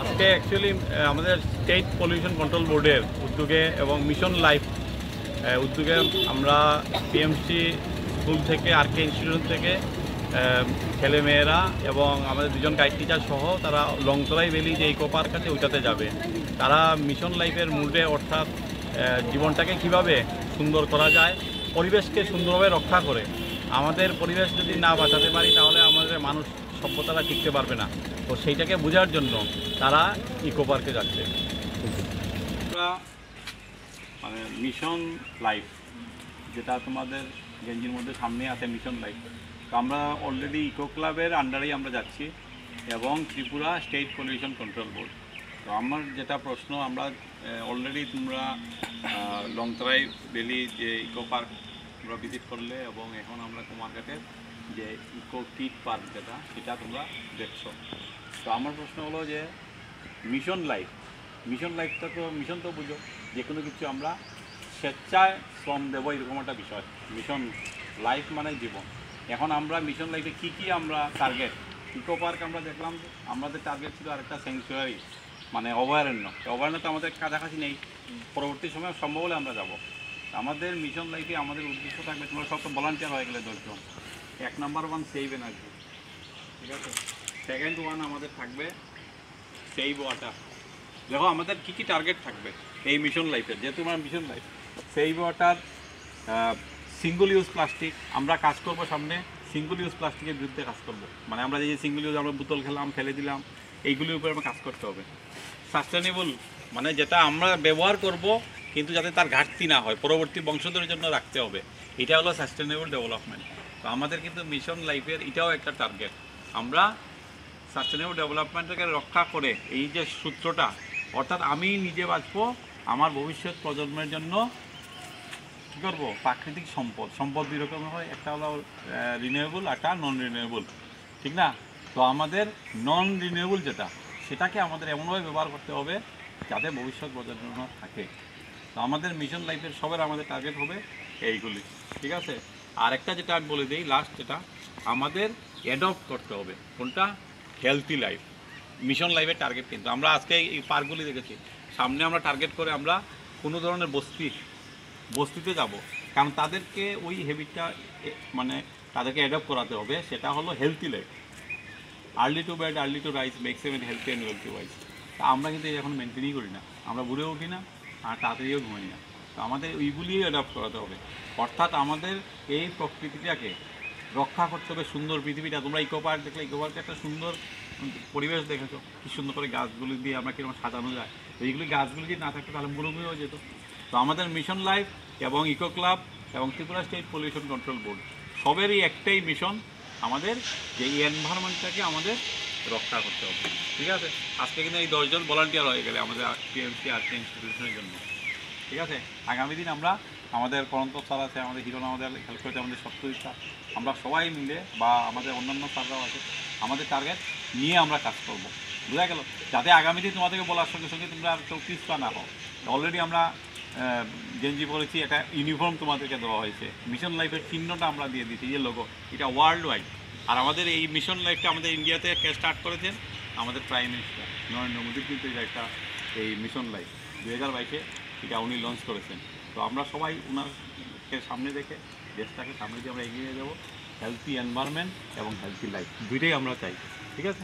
আজকে অ্যাকচুয়ালি আমাদের state pollution control বোর্ডের উদ্যোগে এবং মিশন লাইফ উদ্যোগে আমরা পিএমসি স্কুল থেকে আরকে ইনস্টিটিউট থেকে ছেলেমেয়েরা এবং আমাদের দুজন গাইড টিচার সহ তারা লংতরাই ভ্যালি যে ইকো পার্ক আছে ওইটাতে যাবে। তারা মিশন লাইফের মুডে অর্থাৎ জীবনটাকে কিভাবে সুন্দর করা যায়, পরিবেশকে সুন্দরভাবে রক্ষা করে। আমাদের পরিবেশ যদি না বাঁচাতে পারি তাহলে আমাদের মানুষ সভ্যতারা টিকতে পারবে না। তো সেইটাকে বোঝার জন্য তারা ইকো পার্কে যাচ্ছে। মানে মিশন লাইফ যেটা তোমাদের গেঞ্জির মধ্যে সামনে আছে মিশন লাইফ, তো আমরা অলরেডি ইকো ক্লাবের আন্ডারেই আমরা যাচ্ছি এবং Tripura state pollution control board. তো আমার যেটা প্রশ্ন, আমরা অলরেডি তোমরা লংতরাই ভ্যালি যে ইকো পার্ক তোমরা ভিজিট করলে এবং এখন আমরা কুমারঘাটের যে ইকো কিড পার্ক যেটা সেটা তোমরা দেখছো। তো আমার প্রশ্ন হলো যে মিশন লাইফটা তো মিশন তো বুঝো, যে কোনো কিছু আমরা স্বেচ্ছায় শ্রম দেবো এরকম একটা বিষয়। মিশন লাইফ মানে জীবন। এখন আমরা মিশন লাইফে কী আমরা টার্গেট, ইকো পার্ক আমরা দেখলাম আমাদের টার্গেট ছিল আরেকটা স্যাংচুয়ারি মানে অভয়ারণ্য তো আমাদের কাছাকাছি নেই, পরবর্তী সময় সম্ভব হলে আমরা যাব। আমাদের মিশন লাইফে আমাদের উদ্দেশ্য থাকবে, তোমরা সব তো ভলান্টিয়ার হয়ে গেলে 10 জন। 1 নাম্বার 1 সেভ এনার্জি, ঠিক আছে। সেকেন্ড 1 আমাদের থাকবে সেভ ওয়াটার। দেখো আমাদের কী টার্গেট থাকবে এই মিশন লাইফের, যেহেতু আমার mission life save water, single use plastic আমরা কাজ করব, সামনে সিঙ্গল ইউজ প্লাস্টিকের বিরুদ্ধে কাজ করব। মানে আমরা যে সিঙ্গল ইউজ আমরা বোতল খেলাম ফেলে দিলাম, এইগুলির উপরে আমরা কাজ করতে হবে। সাস্টেনেবল মানে যেটা আমরা ব্যবহার করব কিন্তু যাতে তার ঘাটতি না হয়, পরবর্তী বংশধরের জন্য রাখতে হবে, এটা হলো সাস্টেনেবল ডেভেলপমেন্ট। তো আমাদের কিন্তু মিশন লাইফের এটাও একটা টার্গেট, আমরা সাস্টেনেবল ডেভেলপমেন্টকে রক্ষা করে এই যে সূত্রটা, অর্থাৎ আমি নিজে বাঁচবো, আমার ভবিষ্যৎ প্রজন্মের জন্য কী করবো, প্রাকৃতিক সম্পদ দুই রকম হয়, একটা হলো রিনিউয়েবল, একটা নন রিনিউয়েবল, ঠিক না। তো আমাদের নন রিনিউয়েবল যেটা, সেটাকে আমাদের এমনভাবে ব্যবহার করতে হবে যাতে ভবিষ্যৎ প্রজন্ম থাকে। তো আমাদের মিশন লাইফের সবার আমাদের টার্গেট হবে এইগুলি, ঠিক আছে। আর একটা যেটা আমি বলে দিই লাস্ট, যেটা আমাদের অ্যাডপ্ট করতে হবে কোনটা, হেলথি লাইফ। মিশন লাইফের টার্গেট কিন্তু আমরা আজকে এই পার্কগুলি দেখেছি, সামনে আমরা টার্গেট করে আমরা কোনো ধরনের বস্তিতে যাব, কারণ তাদেরকে ওই হ্যাবিটটা মানে তাদেরকে অ্যাডপ্ট করাতে হবে, সেটা হলো healthy life. Early to bed early to rise makes em healthy and wealthy wise. তা আমরা কিন্তু এখন মেনটেনই করি না, আমরা ঘুরে উঠি না আর তাড়াতাড়িও ঘুমাই না। তো আমাদের ওইগুলিই অ্যাডপ্ট করাতে হবে, অর্থাৎ আমাদের এই প্রকৃতিটাকে রক্ষা করতে হবে, সুন্দর পৃথিবীটা। তোমরা ইকো পার্ক দেখলে, ইকো পার্কে একটা সুন্দর পরিবেশ দেখেছো, কি সুন্দর করে গাছগুলি দিয়ে আমরা কীরকম সাজানো যায়। তো এইগুলি গাছগুলি যদি না থাকতো তাহলে মরুভূমি হয়ে যেত। তো আমাদের মিশন লাইফ এবং ইকো ক্লাব এবং Tripura state pollution control board সবেরই একটাই মিশন, আমাদের যে এনভায়রনমেন্টটাকে আমাদের রক্ষা করতে হবে, ঠিক আছে। আজকে কিন্তু এই 10 জন ভলান্টিয়ার হয়ে গেলে আমাদের পিএমসি আরকে ইনস্টিটিউশনের জন্য, ঠিক আছে। আগামী দিন আমরা আমাদের করন্ত স্যার আছে, আমাদের হিরণ আমাদের হেল্প করতে, আমাদের সপ্তজিৎ স্যার, আমরা সবাই মিলে বা আমাদের অন্যান্য স্যাররাও আছে, আমাদের টার্গেট নিয়ে আমরা কাজ করব, বোঝা গেল। যাতে আগামী দিন তোমাদেরকে বলার সঙ্গে সঙ্গে তোমরা আর কেউ পিছপা না হও। অলরেডি আমরা গেঞ্জি পরেছি, একটা ইউনিফর্ম তোমাদেরকে দেওয়া হয়েছে, মিশন লাইফের চিহ্নটা আমরা দিয়ে দিচ্ছি, যে লোগো, এটা ওয়ার্ল্ড ওয়াইড। আর আমাদের এই মিশন লাইফটা আমাদের ইন্ডিয়াতে স্টার্ট করেছেন আমাদের প্রাইম মিনিস্টার নরেন্দ্র মোদী, কিন্তু এটা একটা এই মিশন লাইফ 2022-এ এটা উনি লঞ্চ করেছেন। তো আমরা সবাই ওনাকে সামনে রেখে দেশটাকে সামনে দিয়ে আমরা এগিয়ে যাবো, হেলথি এনভায়রনমেন্ট এবং হেলথি লাইফ দুইটাই আমরা চাই, ঠিক আছে।